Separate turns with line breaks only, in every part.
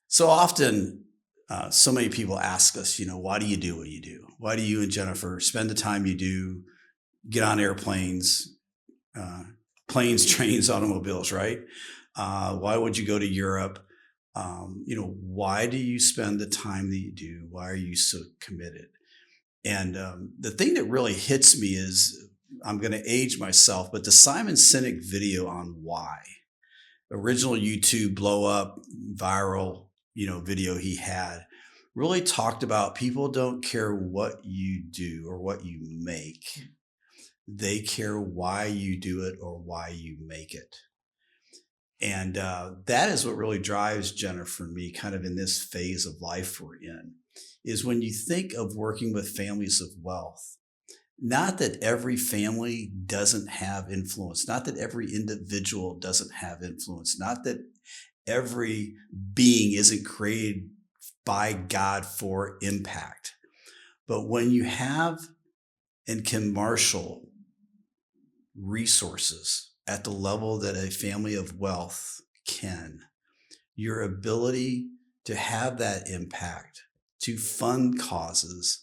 So often, so many people ask us, why do you do what you do? Why do you and Jennifer spend the time you do, get on airplanes, uh, planes, trains, automobiles, right? Why would you go to Europe? Why do you spend the time that you do? Why are you so committed? And the thing that really hits me is I'm going to age myself, but the Simon Sinek video on why, original YouTube blow up viral, video he had really talked about people don't care what you do or what you make. They care why you do it or why you make it. And that is what really drives Jennifer and me kind of in this phase of life we're in is when you think of working with families of wealth, not that every family doesn't have influence, not that every individual doesn't have influence, not that every being isn't created by God for impact. But when you have and can marshal resources at the level that a family of wealth can, your ability to have that impact, to fund causes,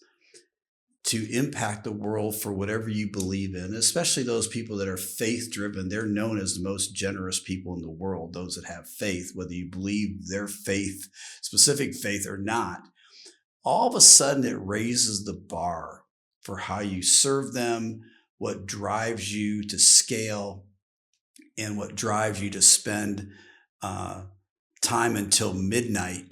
to impact the world for whatever you believe in, especially those people that are faith driven. They're known as the most generous people in the world, those that have faith, whether you believe their faith, specific faith or not. All of a sudden, it raises the bar for how you serve them, what drives you to scale, and what drives you to spend time until midnight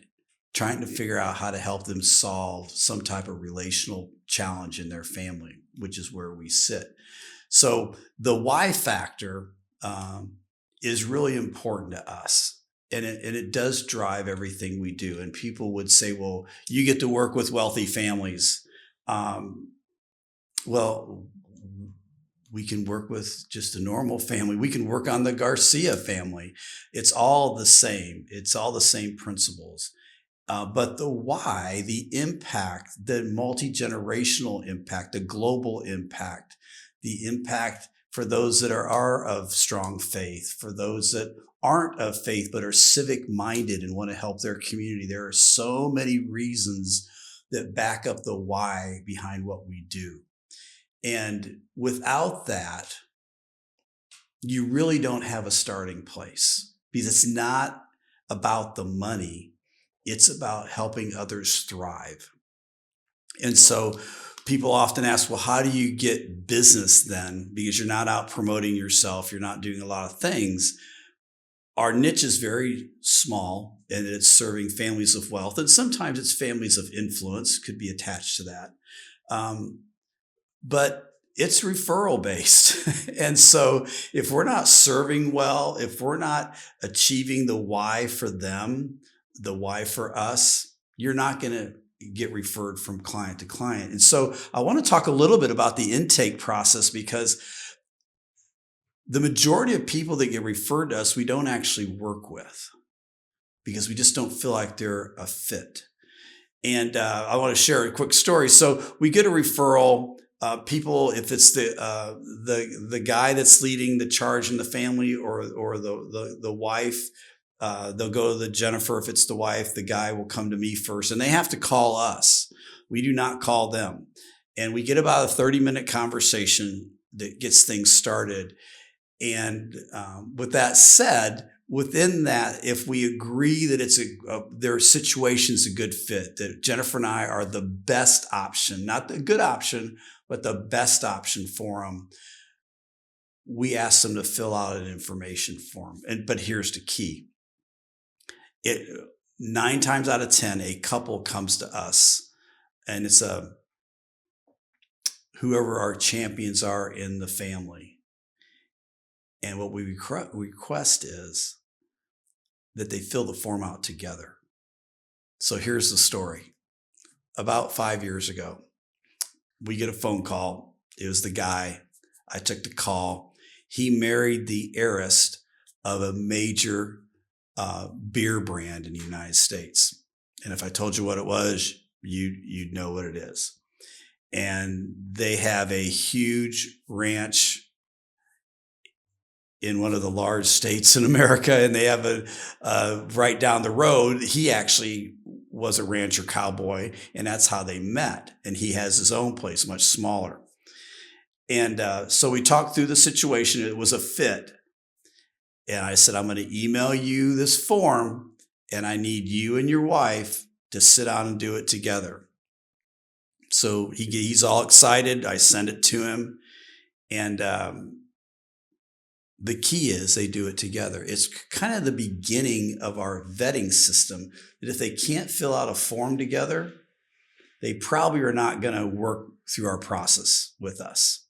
trying to figure out how to help them solve some type of relational challenge in their family, which is where we sit. So the why factor is really important to us. And it does drive everything we do. And people would say, well, you get to work with wealthy families. Well, we can work with just a normal family. We can work on the Garcia family. It's all the same. It's all the same principles. But the why, the impact, the multi-generational impact, the global impact, the impact for those that are of strong faith, for those that aren't of faith but are civic minded and want to help their community. There are so many reasons that back up the why behind what we do. And without that, you really don't have a starting place because it's not about the money. It's about helping others thrive. And so people often ask, well, how do you get business then? Because you're not out promoting yourself. You're not doing a lot of things. Our niche is very small and it's serving families of wealth. And sometimes it's families of influence, could be attached to that. But it's referral based. And so if we're not serving well, if we're not achieving the why for them, the why for us, you're not going to get referred from client to client. And so I want to talk a little bit about the intake process because the majority of people that get referred to us, we don't actually work with because we just don't feel like they're a fit. And I want to share a quick story. So we get a referral. People, if it's the guy that's leading the charge in the family or the wife, they'll go to the Jennifer. If it's the wife, the guy will come to me first, and they have to call us. We do not call them, and we get about a 30-minute conversation that gets things started. And with that said, within that, if we agree that their situation's a good fit, that Jennifer and I are the best option, not the good option, but the best option for them, we ask them to fill out an information form. But here's the key. 9 times out of 10, a couple comes to us, and it's whoever our champions are in the family. And what we request is that they fill the form out together. So here's the story. About 5 years ago, we get a phone call. It was the guy. I took the call. He married the heiress of a major beer brand in the United States. And if I told you what it was, you'd know what it is. And they have a huge ranch in one of the large states in America, and they have a right down the road. He actually was a rancher cowboy, and that's how they met. And he has his own place, much smaller. And so we talked through the situation. It was a fit. And I said, I'm going to email you this form, and I need you and your wife to sit down and do it together. So he's all excited. I send it to him. And the key is they do it together. It's kind of the beginning of our vetting system, that if they can't fill out a form together, they probably are not going to work through our process with us.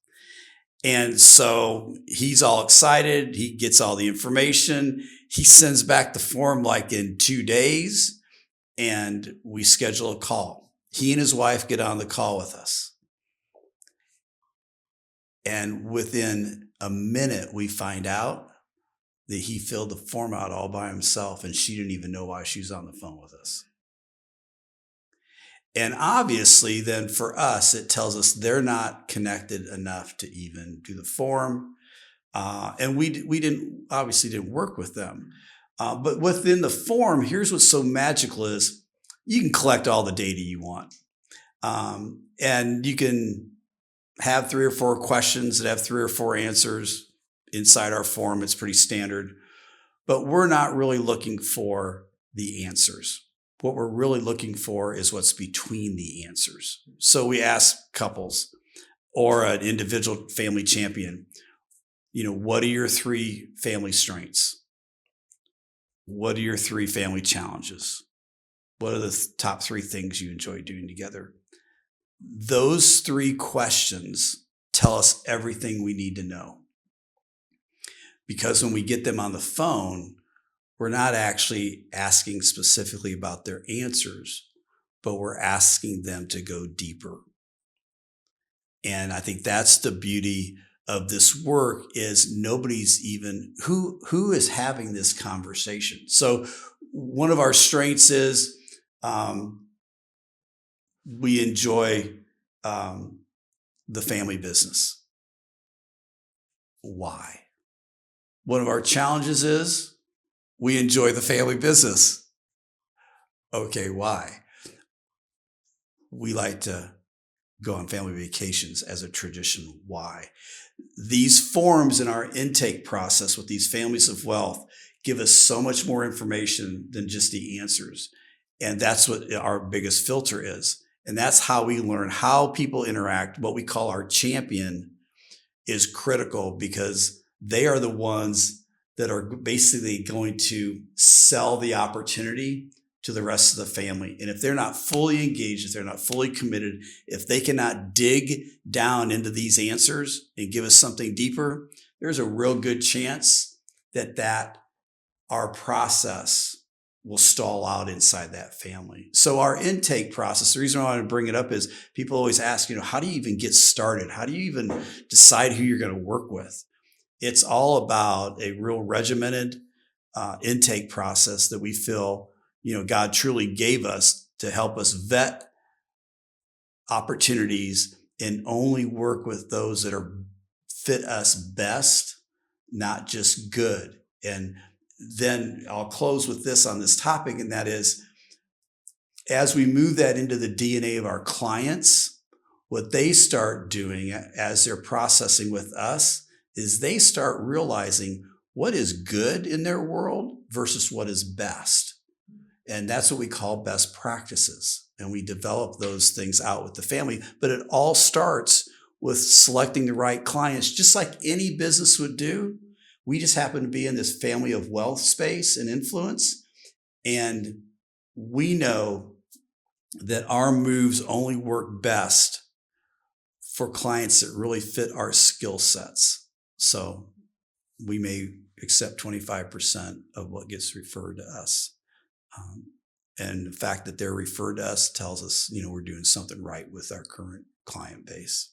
And so he's all excited. He gets all the information. He sends back the form like in 2 days, and we schedule a call. He and his wife get on the call with us. And within a minute, we find out that he filled the form out all by himself, and she didn't even know why she was on the phone with us. And obviously, then for us, it tells us they're not connected enough to even do the form. And we didn't work with them. But within the form, here's what's so magical is you can collect all the data you want. And you can have 3 or 4 questions that have 3 or 4 answers inside our form. It's pretty standard. But we're not really looking for the answers. What we're really looking for is what's between the answers. So we ask couples or an individual family champion, what are your 3 family strengths? What are your 3 family challenges? What are the top 3 things you enjoy doing together? Those 3 questions tell us everything we need to know. Because when we get them on the phone, we're not actually asking specifically about their answers, but we're asking them to go deeper. And I think that's the beauty of this work is nobody's even, who is having this conversation? So one of our strengths is we enjoy the family business. Why? One of our challenges is we enjoy the family business. Okay, why? We like to go on family vacations as a tradition. Why? These forms in our intake process with these families of wealth give us so much more information than just the answers. And that's what our biggest filter is. And that's how we learn how people interact. What we call our champion is critical because they are the ones that are basically going to sell the opportunity to the rest of the family. And if they're not fully engaged, if they're not fully committed, if they cannot dig down into these answers and give us something deeper, there's a real good chance that our process will stall out inside that family. So our intake process, the reason I want to bring it up is people always ask, how do you even get started? How do you even decide who you're going to work with? It's all about a real regimented intake process that we feel, God truly gave us to help us vet opportunities and only work with those that are fit us best, not just good. And then I'll close with this on this topic, and that is, as we move that into the DNA of our clients, what they start doing as they're processing with us is they start realizing what is good in their world versus what is best. And that's what we call best practices. And we develop those things out with the family. But it all starts with selecting the right clients, just like any business would do. We just happen to be in this family of wealth space and influence. And we know that our moves only work best for clients that really fit our skill sets. So we may accept 25% of what gets referred to us. And the fact that they're referred to us tells us, we're doing something right with our current client base.